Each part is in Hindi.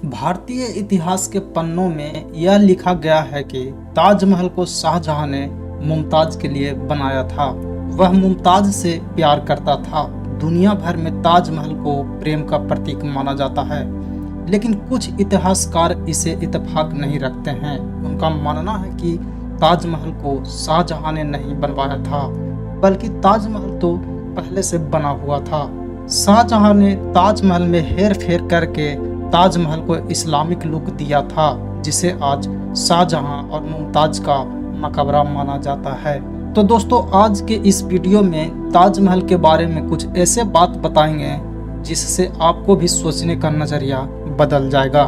भारतीय इतिहास के पन्नों में यह लिखा गया है कि ताजमहल को शाहजहां ने मुमताज के लिए बनाया था। वह मुमताज से प्यार करता था। दुनिया भर में ताजमहल को प्रेम का प्रतीक माना जाता है, लेकिन कुछ इतिहासकार इसे इत्तेफाक नहीं रखते हैं। उनका मानना है कि ताजमहल को शाहजहां ने नहीं बनवाया था, बल्कि ताजमहल तो पहले से बना हुआ था। शाहजहां ने ताजमहल में हेर फेर करके ताजमहल को इस्लामिक लुक दिया था, जिसे आज शाहजहां और मुमताज का मकबरा माना जाता है। तो दोस्तों, आज के इस वीडियो में ताजमहल के बारे में कुछ ऐसे बात बताएंगे जिससे आपको भी सोचने का नजरिया बदल जाएगा।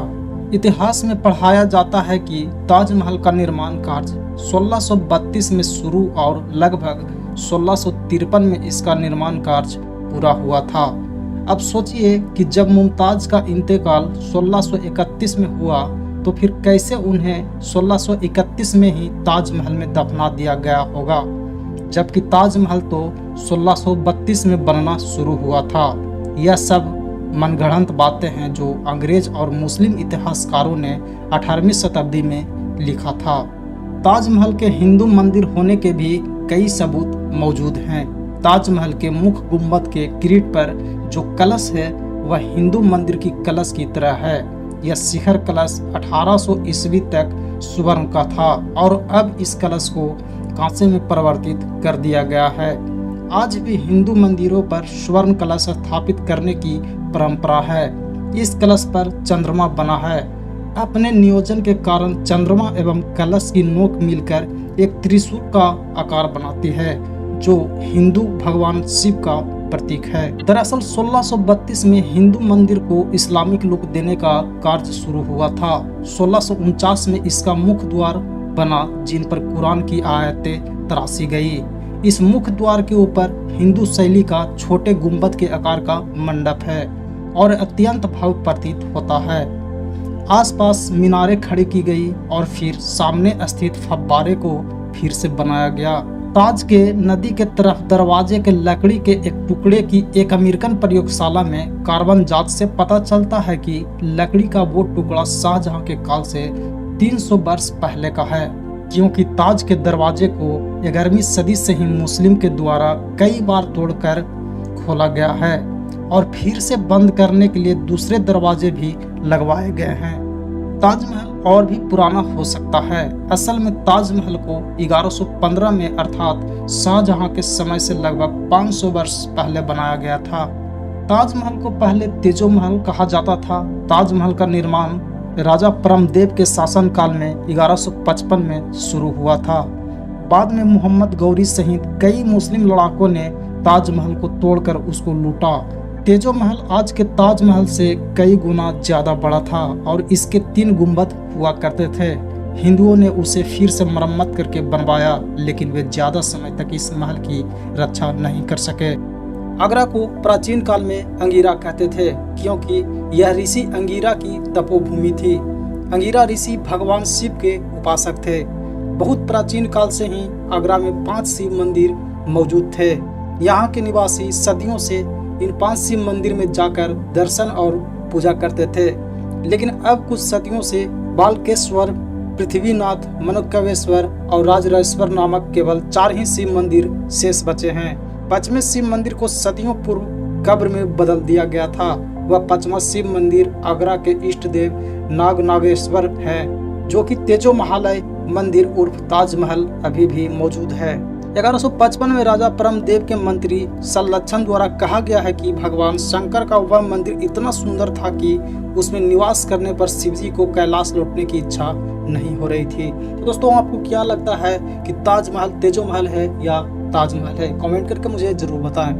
इतिहास में पढ़ाया जाता है कि ताजमहल का निर्माण कार्य 1632 में शुरू और लगभग 1653 में इसका निर्माण कार्य पूरा हुआ था। अब सोचिए कि जब मुमताज का इंतकाल 1631 में हुआ, तो फिर कैसे उन्हें 1631 में ही ताजमहल में दफना दिया गया होगा, जबकि ताजमहल तो 1632 में बनना शुरू हुआ था। यह सब मनगढ़ंत बातें हैं जो अंग्रेज और मुस्लिम इतिहासकारों ने 18वीं शताब्दी में लिखा था। ताजमहल के हिंदू मंदिर होने के भी कई सबूत मौजूद हैं। ताजमहल के मुख्य गुंबद के किरीट पर जो कलश है वह हिंदू मंदिर की कलश की तरह है। यह शिखर कलश 1800 ईस्वी तक स्वर्ण का था और अब इस कलश को कांसे में परिवर्तित कर दिया गया है। आज भी हिंदू मंदिरों पर स्वर्ण कलश स्थापित करने की परंपरा है। इस कलश पर चंद्रमा बना है। अपने नियोजन के कारण चंद्रमा एवं कलश की नोक मिलकर एक त्रिशूल का आकार बनाती है, जो हिंदू भगवान शिव का प्रतीक है। दरअसल 1632 में हिंदू मंदिर को इस्लामिक लुक देने का कार्य शुरू हुआ था। 1649 में इसका मुख्य द्वार बना, जिन पर कुरान की आयतें तराशी गई। इस मुख्य द्वार के ऊपर हिंदू शैली का छोटे गुंबद के आकार का मंडप है और अत्यंत भव्य प्रतीत होता है। आसपास मीनारें खड़ी की गई और फिर सामने स्थित फव्वारे को फिर से बनाया गया। ताज के नदी के तरफ दरवाजे के लकड़ी के एक टुकड़े की एक अमेरिकन प्रयोगशाला में कार्बन जांच से पता चलता है कि लकड़ी का वो टुकड़ा शाहजहां के काल से 300 वर्ष पहले का है, क्योंकि ताज के दरवाजे को 11वीं सदी से ही मुस्लिम के द्वारा कई बार तोड़कर खोला गया है और फिर से बंद करने के लिए दूसरे दरवाजे भी लगवाए गए हैं। ताजमहल और भी पुराना हो सकता है। असल में ताजमहल को 1115 में अर्थात शाहजहां के समय से लगभग 500 वर्ष पहले बनाया गया था। ताजमहल को पहले तेजो महल कहा जाता था। ताजमहल का निर्माण राजा परमदेव के शासनकाल में 1155 में शुरू हुआ था। बाद में मोहम्मद गौरी सहित कई मुस्लिम लड़ाकों ने ताजमहल को तोड़कर उसको लूटा। तेजो महल आज के ताजमहल से कई गुना ज्यादा बड़ा था और इसके 3 गुंबद हुआ करते थे। हिंदुओं ने उसे फिर से मरम्मत करके बनवाया, लेकिन वे ज्यादा समय तक इस महल की रक्षा नहीं कर सके। आगरा को प्राचीन काल में अंगिरा कहते थे, क्योंकि यह ऋषि अंगिरा की तपोभूमि थी। अंगिरा ऋषि भगवान शिव के उपासक थे। बहुत प्राचीन काल से ही आगरा में 5 शिव मंदिर मौजूद थे। यहाँ के निवासी सदियों से इन 5 शिव मंदिर में जाकर दर्शन और पूजा करते थे, लेकिन अब कुछ सदियों से बालकेश्वर, पृथ्वीनाथ, मनोकवेश्वर और राजराजेश्वर नामक केवल 4 ही शिव मंदिर शेष बचे हैं। 5वें शिव मंदिर को सदियों पूर्व कब्र में बदल दिया गया था। वह 5वां शिव मंदिर आगरा के इष्ट देव नागेश्वर है, जो कि तेजो महालय मंदिर उर्फ ताजमहल अभी भी मौजूद है। 1155 में राजा परमदेव के मंत्री सल्लक्षण द्वारा कहा गया है कि भगवान शंकर का वह मंदिर इतना सुंदर था कि उसमें निवास करने पर शिवजी को कैलाश लौटने की इच्छा नहीं हो रही थी। तो दोस्तों, आपको क्या लगता है कि ताजमहल तेजो महल है या ताजमहल है? कमेंट करके मुझे जरूर बताएं।